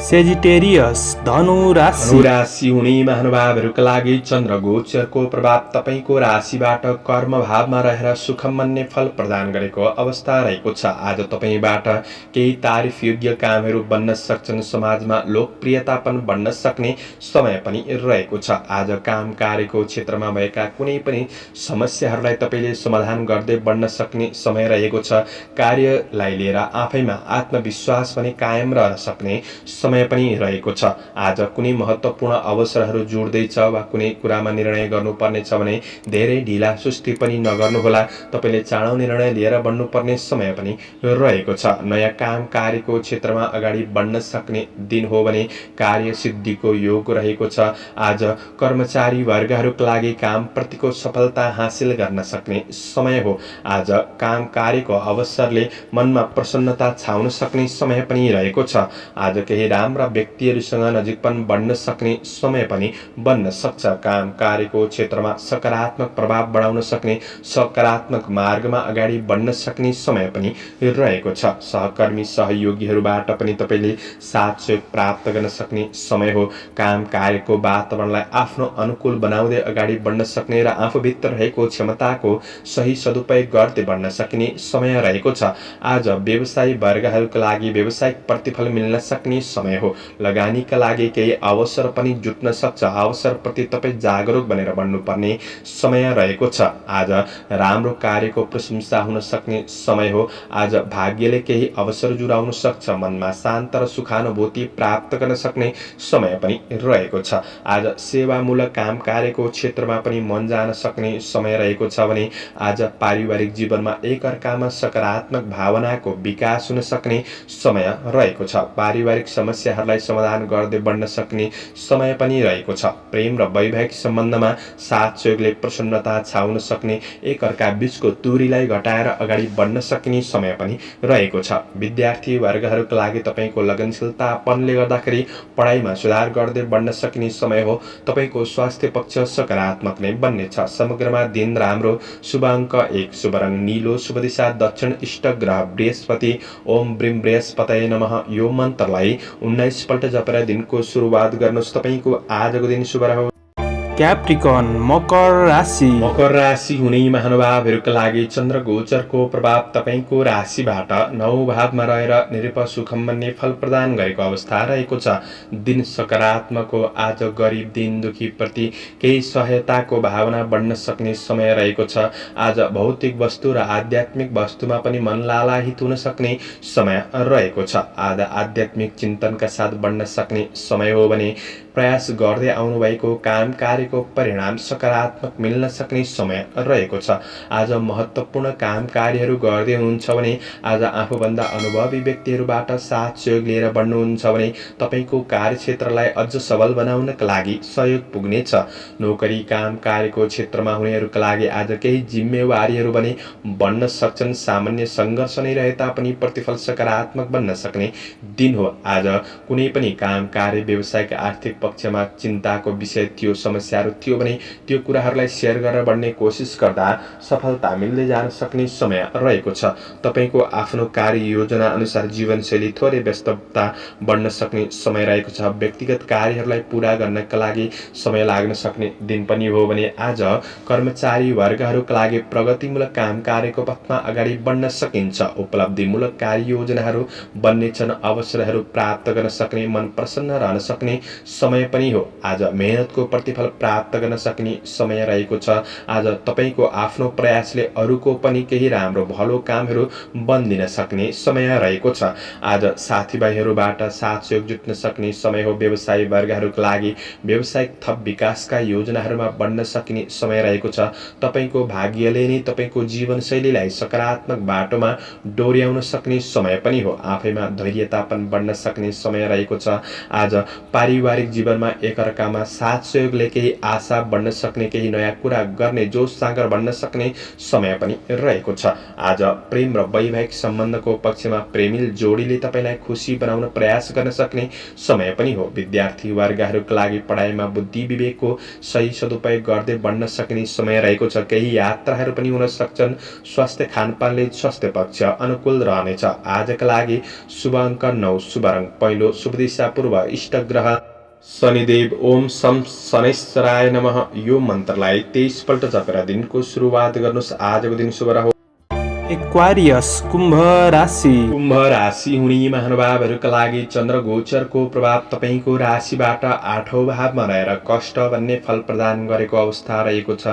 सेजिटेरियस धनु राशि। राशि हुने महानुभावहरूका लागि चन्द्र गोचरको प्रभाव तपाईँको राशिबाट कर्म भावमा रहेर सुखमन्य फल प्रदान गरेको अवस्था रहेको छ। आज तपाईँबाट केही तारिफ योग्य कामहरू बन्न सक्छन्। समाजमा लोकप्रियता पनि बढ्न सक्ने समय पनि रहेको छ। आज काम कार्यको क्षेत्रमा भएका कुनै पनि समस्याहरूलाई तपाईँले समाधान गर्दै बढ्न सक्ने समय रहेको छ। कार्यलाई लिएर आफैमा आत्मविश्वास पनि कायम रहन सक्ने समय पनि रहेको छ। आज कुनै महत्त्वपूर्ण अवसरहरू जुड्दैछ वा कुनै कुरामा निर्णय गर्नुपर्ने छ भने धेरै ढिला सुस्ती पनि नगर्नुहोला। तपाईँले चाँडो निर्णय लिएर बढ्नुपर्ने समय पनि रहेको छ। नयाँ काम कार्यको क्षेत्रमा अगाडि बढ्न सक्ने दिन हो भने कार्य सिद्धिको योग रहेको छ। आज कर्मचारी वर्गहरूका लागि कामप्रतिको सफलता हासिल गर्न सक्ने समय हो। आज काम कार्यको अवसरले मनमा प्रसन्नता छाउन सक्ने समय पनि रहेको छ। आज केही राम्रा व्यक्तिहरूसँग नजिकपन बढ्न सक्ने समय पनि बन्न सक्छ। काम कार्यको क्षेत्रमा सकारात्मक प्रभाव बढाउन सक्ने, सकारात्मक मार्गमा अगाडि बढ्न सक्ने समय पनि रहेको छ। सहकर्मी सहयोगीहरूबाट पनि तपाईँले साथ सहयोग प्राप्त गर्न सक्ने समय हो। काम कार्यको वातावरणलाई आफ्नो अनुकूल बनाउँदै अगाडि बढ्न सक्ने र आफूभित्र रहेको क्षमताको सही सदुपयोग गर्दै बढ्न सकिने समय रहेको छ। आज व्यवसायी वर्गहरूका लागि व्यावसायिक प्रतिफल मिल्न सक्ने समय हो। लगानीका लागि केही अवसर पनि जुट्न सक्छ। अवसरप्रति तपाईँ जागरुक बनेर बढ्नुपर्ने समय रहेको छ। आज राम्रो कार्यको प्रशंसा हुन सक्ने समय हो। आज भाग्यले केही अवसर जुराउन सक्छ। मनमा शान्त र सुखानुभूति प्राप्त गर्न सक्ने समय पनि रहेको छ। आज सेवामूलक काम कार्यको क्षेत्रमा पनि मन जान सक्ने समय रहेको छ भने आज पारिवारिक जीवनमा एकअर्कामा सकारात्मक भावनाको विकास हुन सक्ने समय रहेको छ। पारिवारिक समस्याहरूलाई समाधान गर्दै बढ्न सक्ने समय पनि रहेको छ। प्रेम र वैवाहिक सम्बन्धमा साथ सहयोगले प्रसन्नता छाउन सक्ने, एकअर्का बीचको दूरीलाई घटाएर अगाडि बढ्न सक्ने समय पनि रहेको छ। विद्यार्थी वर्गहरूका लागि तपाईँको लगनशीलतापनले गर्दाखेरि पढाइमा सुधार गर्दै बढ्न सक्ने समय हो। तपाईँको स्वास्थ्य पक्ष सकारात्मक नै बन्नेछ। समग्रमा दिन राम्रो। शुभ अङ्क 1, शुभ रङ नीलो, शुभ दिशा दक्षिण, इष्ट ग्रह बृहस्पति। ओम ब्रीम बृहस्पतये नमः। यो मन्त्रलाई 19 पल्ट जपेर दिनको सुरुवात गर्नुहोस्। तपाईँको आजको दिन शुभ रहोस्। क्याप्रिकन मकर राशि। मकर राशि हुने महानुभावहरूका लागि चन्द्र गोचरको प्रभाव तपाईँको राशिबाट 9 भावमा रहेर निरप सुखमन्य फल प्रदान गरेको अवस्था रहेको छ। दिन सकारात्मक हो। आज गरिब दिन दुखीप्रति केही सहायताको भावना बढ्न सक्ने समय रहेको छ। आज भौतिक वस्तु र आध्यात्मिक वस्तुमा पनि मन लालाहित हुन सक्ने समय रहेको छ। आज आध्यात्मिक चिन्तनका साथ बढ्न सक्ने समय हो भने प्रयास गर्दै आउनुभएको काम कार्यको परिणाम सकारात्मक मिल्न सक्ने समय रहेको छ। आज महत्त्वपूर्ण काम कार्यहरू गर्दै हुनुहुन्छ भने आज आफूभन्दा अनुभवी व्यक्तिहरूबाट साथ सहयोग लिएर बढ्नुहुन्छ भने तपाईँको कार्यक्षेत्रलाई अझ सबल बनाउनका लागि सहयोग पुग्नेछ। नोकरी काम कार्यको क्षेत्रमा हुनेहरूका लागि आज केही जिम्मेवारीहरू भने बढ्न सक्छन्। सामान्य सङ्घर्ष नै रहे तापनि प्रतिफल सकारात्मक बन्न सक्ने दिन हो। आज कुनै पनि काम कार्य व्यवसायिक आर्थिक पक्षमा चिन्ताको विषय थियो, समस्याहरू थियो भने त्यो कुराहरूलाई सेयर गरेर बढ्ने कोसिस गर्दा सफलता मिल्दै जान सक्ने समय रहेको छ। तपाईँको आफ्नो कार्य योजना अनुसार जीवनशैली थोरै व्यस्तता बढ्न सक्ने समय रहेको छ। व्यक्तिगत कार्यहरूलाई पूरा गर्नका लागि समय लाग्न सक्ने दिन पनि हो भने आज कर्मचारी वर्गहरूका लागि प्रगतिमूलक काम कार्यको पथमा अगाडि बढ्न सकिन्छ। उपलब्धिमूलक कार्य योजनाहरू बन्नेछन्। अवसरहरू प्राप्त गर्न सक्ने, मन प्रसन्न रहन सक्ने समय पनि हो। आज मेहनतको प्रतिफल प्राप्त गर्न सक्ने समय रहेको छ। आज तपाईको आफ्नो प्रयासले अरूको पनि केही राम्रो भलो कामहरू बनिदिन सक्ने समय रहेको छ। आज साथीभाइहरूबाट साथ सहयोग जुट्न सक्ने समय हो। व्यवसायी वर्गहरूका लागि व्यावसायिक थप विकासका योजनाहरूमा बढ्न सकिने समय रहेको छ। तपाईको भाग्यले नै तपाईको जीवनशैलीलाई सकारात्मक बाटोमा डोर्याउन सक्ने समय पनि हो। आफैमा धैर्यता पनि बढ्न सक्ने समय रहेको छ। आज पारिवारिक जीवनमा एकअर्कामा साथ सहयोगले केही आशा बढ्न सक्ने, केही नयाँ कुरा गर्ने जोश जाँगर बढ्न सक्ने समय पनि रहेको छ। आज प्रेम र वैवाहिक सम्बन्धको पक्षमा प्रेमिल जोडीले तपाईलाई खुसी बनाउन प्रयास गर्न सक्ने समय पनि हो। विद्यार्थी वर्गहरूका लागि पढाइमा बुद्धि विवेकको सही सदुपयोग गर्दै बढ्न सक्ने समय रहेको छ। केही यात्राहरू पनि हुन सक्छन्। स्वास्थ्य खानपानले स्वास्थ्य पक्ष अनुकूल रहनेछ। आजका लागि शुभ अङ्क 9, शुभ रङ पहेँलो, शुभ दिशा पूर्व, इष्ट ग्रह शनिदेव। ओम सम शनैश्चराय नमः। यो मन्त्रलाई 23 पल्ट जपेर दिनको सुरुवात गर्नुहोस्। आजको दिन शुभ रह्यो। एक्वारियस कुम्भ राशि। कुम्भ राशि हुने महानुभावहरूका लागि चन्द्र गोचरको प्रभाव तपाईको राशिबाट 8औं भावमा रहेर कष्ट भन्ने फल प्रदान गरेको अवस्था रहेको छ।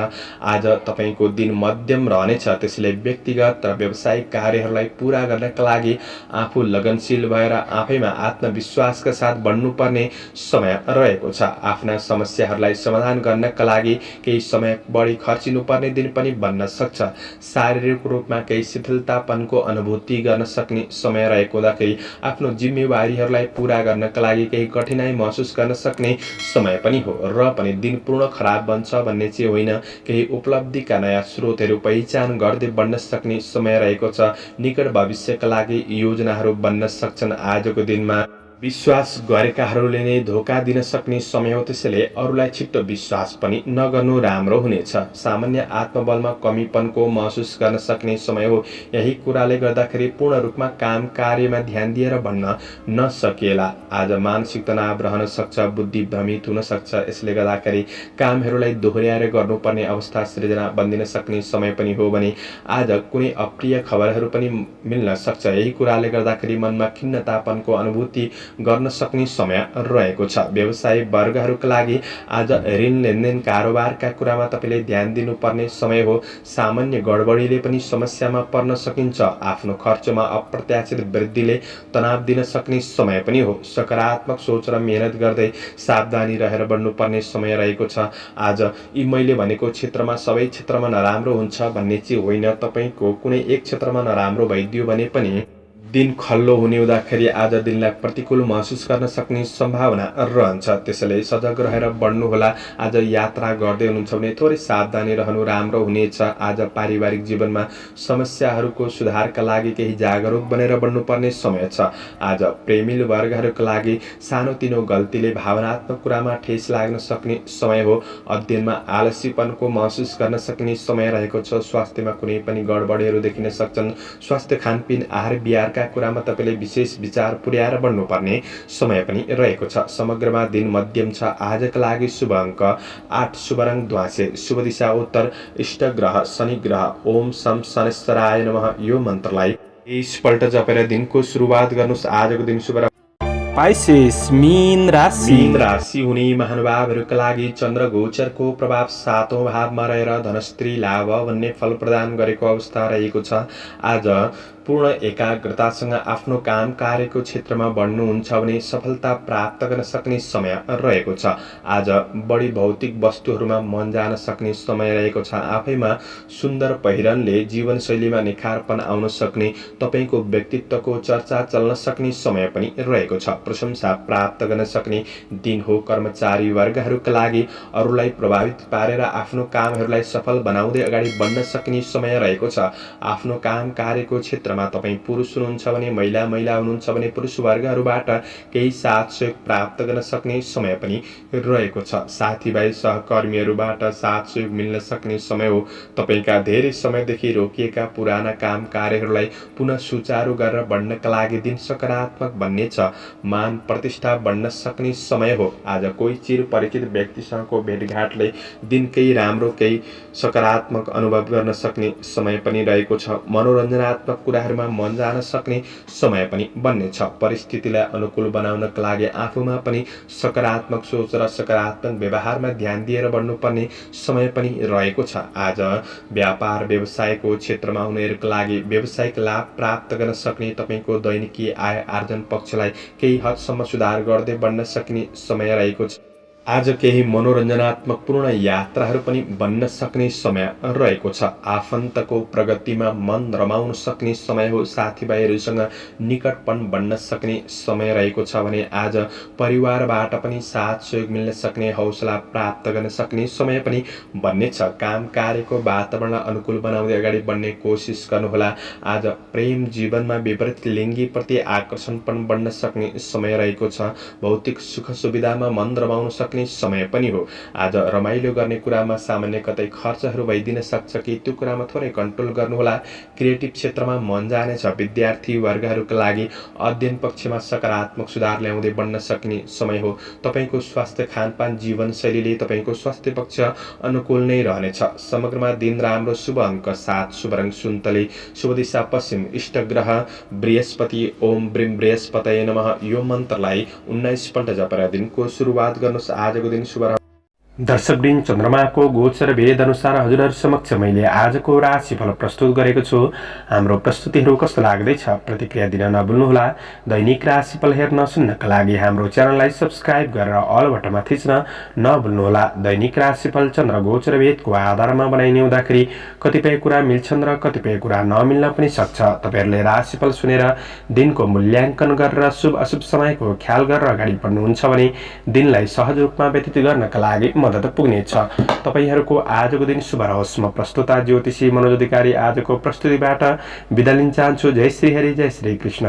आज तपाईको दिन मध्यम रहनेछ। त्यसैले व्यक्तिगत र व्यावसायिक कार्यहरूलाई पूरा गर्नका लागि आफू लगनशील भएर आफैमा आत्मविश्वासका साथ बढ्नुपर्ने समय रहेको छ। आफ्ना समस्याहरूलाई समाधान गर्नका लागि केही समय बढी खर्चिनुपर्ने दिन पनि बन्न सक्छ। शारीरिक रूपमा केही शिथिलतापनको अनुभूति गर्न सक्ने समय रहेको हुँदाखेरि आफ्नो जिम्मेवारीहरूलाई पूरा गर्नका लागि केही कठिनाई महसुस गर्न सक्ने समय पनि हो। र पनि दिन पूर्ण खराब बन्छ भन्ने चाहिँ होइन। केही उपलब्धिका नयाँ स्रोतहरू पहिचान गर्दै बढ्न सक्ने समय रहेको छ। निकट भविष्यका लागि योजनाहरू बन्न सक्छन्। आजको दिनमा विश्वास गरेकाहरूले नै धोका दिन सक्ने समय हो। त्यसैले अरूलाई छिट्टो विश्वास पनि नगर्नु राम्रो हुनेछ। सामान्य आत्मबलमा कमीपनको महसुस गर्न सक्ने समय हो। यही कुराले गर्दाखेरि पूर्ण रूपमा काम कार्यमा ध्यान दिएर बढ्न नसकिएला। आज मानसिक तनाव रहन सक्छ, बुद्धि भ्रमित हुन सक्छ। यसले गर्दाखेरि कामहरूलाई दोहोर्याएर गर्नुपर्ने अवस्था सृजना बनिदिन सक्ने समय पनि हो भने आज कुनै अप्रिय खबरहरू पनि मिल्न सक्छ। यही कुराले गर्दाखेरि मनमा खिन्नतापनको अनुभूति गर्न सक्ने समय रहेको छ। व्यवसायी वर्गहरूका लागि आज ऋण लेनदेन कारोबारका कुरामा तपाईले ध्यान दिनुपर्ने समय हो। सामान्य गडबडीले पनि समस्यामा पर्न सकिन्छ। आफ्नो खर्चमा अप्रत्याशित वृद्धिले तनाव दिन सक्ने समय पनि हो। सकारात्मक सोच र मेहनत गर्दै सावधानी रहेर बढ्नुपर्ने समय रहेको छ। आज यी मैले भनेको क्षेत्रमा सबै क्षेत्रमा नराम्रो हुन्छ भन्ने चाहिँ होइन। तपाईको कुनै एक क्षेत्रमा नराम्रो भइदियो भने पनि दिन खल्लो हुने हुँदाखेरि आज दिनलाई प्रतिकूल महसुस गर्न सक्ने सम्भावना रहन्छ। त्यसैले सजग रहेर बढ्नुहोला। आज यात्रा गर्दै हुनुहुन्छ भने थोरै सावधानी रहनु राम्रो हुनेछ। आज पारिवारिक जीवनमा समस्याहरूको सुधारका लागि केही जागरुक बनेर बढ्नुपर्ने समय छ। आज प्रेमिल वर्गहरूका लागि सानोतिनो गल्तीले भावनात्मक कुरामा ठेस लाग्न सक्ने समय हो। अध्ययनमा आलस्यपनको महसुस गर्न सक्ने समय रहेको छ। स्वास्थ्यमा कुनै पनि गडबडीहरू देखिन सक्छन्। स्वास्थ्य खानपिन आहार विहारका कुरामा तपाईले विशेष विचार पुर्याएर बढ्नुपर्ने समय पनि रहेको छ। समग्रमा दिन मध्यम छ। आजका लागि शुभ अङ्क 8, शुभ रङ ध्वाँसे, शुभ दिशा उत्तर, इष्ट ग्रह शनि ग्रह। ओम सम शनैश्चराय नमः। यो मन्त्रलाई 23 पल्ट जपेर दिनको सुरुवात गर्नुहोस्। आजको दिन शुभ। पाइसेस मीन राशि। मीन राशि हुने महानुभावहरूका लागि चन्द्र गोचरको प्रभाव 7औं भावमा रहेर धनस्त्री लाभ भन्ने फल प्रदान गरेको अवस्था रहेको छ। आज पूर्ण एकाग्रतासँग आफ्नो काम कार्यको क्षेत्रमा बढ्नुहुन्छ भने सफलता प्राप्त गर्न सक्ने समय रहेको छ। आज बढी भौतिक वस्तुहरूमा मन जान सक्ने समय रहेको छ। आफैमा सुन्दर पहिरनले जीवनशैलीमा निखारपन आउन सक्ने, तपाईको व्यक्तित्वको चर्चा चल्न सक्ने समय पनि रहेको छ। प्रशंसा प्राप्त गर्न सक्ने दिन हो। कर्मचारी वर्गहरूका लागि अरूलाई प्रभावित पारेर आफ्नो कामहरूलाई सफल बनाउँदै अगाडि बढ्न सक्ने समय रहेको छ। आफ्नो काम कार्यको क्षेत्रमा तपाईं पुरुष हुनुहुन्छ भने महिला हुनुहुन्छ भने पुरुष वर्गहरूबाट केही साथ सहयोग प्राप्त गर्न सक्ने समय पनि रहेको छ। साथीभाइ सहकर्मीहरूबाट साथ सहयोग मिल्न सक्ने समय हो। तपाईका धेरै समयदेखि रोकिएका पुराना काम कार्यहरूलाई पुनः सुचारू गरेर बढ्नका लागि दिन सकारात्मक बन्नेछ। मान प्रतिष्ठा बढ्न सक्ने समय हो। आज कोही चिर परिचित व्यक्तिसँगको भेटघाटले दिन केही राम्रो केही सकारात्मक अनुभव गर्न सक्ने समय पनि रहेको छ। मनोरञ्जनात्मक कुरा कुराहरूमा मन जान सक्ने समय पनि बन्नेछ। परिस्थितिलाई अनुकूल बनाउनका लागि आफूमा पनि सकारात्मक सोच र सकारात्मक व्यवहारमा ध्यान दिएर बढ्नुपर्ने समय पनि रहेको छ। आज व्यापार व्यवसायको क्षेत्रमा उनीहरूका लागि व्यावसायिक लाभ प्राप्त गर्न सक्ने, तपाईको दैनिकी आय आर्जन पक्षलाई केही हदसम्म सुधार गर्दै बढ्न सक्ने समय रहेको छ। आज केही मनोरञ्जनात्मक पूर्ण यात्राहरू पनि बन्न सक्ने समय रहेको छ। आफन्तको प्रगतिमा मन रमाउन सक्ने समय हो। साथीभाइहरूसँग निकटपन बन्न सक्ने समय रहेको छ भने आज परिवारबाट पनि साथ सहयोग मिल्न सक्ने, हौसला प्राप्त गर्न सक्ने समय पनि बन्नेछ। काम कार्यको वातावरणलाई अनुकूल बनाउँदै अगाडि बढ्ने कोसिस गर्नुहोला। आज प्रेम जीवनमा विपरीत लिङ्गीप्रति आकर्षण पनि बढ्न सक्ने समय रहेको छ। भौतिक सुख सुविधामा मन रमाउन सक्ने समय पनि हो। आज रमाइलो गर्ने कुरामा सामान्य कतै खर्चहरू भइदिन सक्छ कि त्यो कुरामा थोरै कन्ट्रोल गर्नुहोला। क्रिएटिभ क्षेत्रमा मन जानेछ। विद्यार्थी वर्गहरूका लागि अध्ययन पक्षमा सकारात्मक सुधार ल्याउँदै बढ्न सक्ने समय हो। तपाईको स्वास्थ्य खानपान जीवनशैलीले तपाईको स्वास्थ्य पक्ष अनुकूल नै रहनेछ। समग्रमा दिन राम्रो। शुभ अङ्क 7, शुभ रङ सुन्तले, शुभ दिशा पश्चिम, इष्ट ग्रह बृहस्पति। ओम ब्रीम बृहस्पतये नमः यो मन्त्रलाई 19 पल्ट जपेर दिनको सुरुवात गर्नुहोस्। आजको दिन शुभ। दर्शकवृन्द, चन्द्रमाको गोचर भेद अनुसार हजुरहरू समक्ष मैले आजको राशिफल प्रस्तुत गरेको छु। हाम्रो प्रस्तुतिहरू कस्तो लाग्दैछ प्रतिक्रिया दिन नभुल्नुहोला। दैनिक राशिफल हेर्न सुन्नका लागि हाम्रो च्यानललाई सब्स्क्राइब गरेर अल बटनमा थिच्न नभुल्नुहोला। दैनिक राशिफल चन्द्र गोचर भेदको आधारमा बनाइने हुँदाखेरि कतिपय कुरा मिल्छन् र कतिपय कुरा नमिल्न पनि सक्छ। तपाईहरूले राशिफल सुनेर दिनको मूल्याङ्कन गरेर शुभ अशुभ समयको ख्याल गरेर अगाडि बढ्नुहुन्छ भने दिनलाई सहज रूपमा व्यतीत गर्नका लागि मद्दत पुग्नेछ। तपाईहरूको आजको दिन शुभ रहोस्। म प्रस्तुता ज्योतिषी मनोज अधिकारी आजको प्रस्तुतिबाट बिदा लिन चाहन्छु। जय श्री हरि, जय श्री कृष्ण।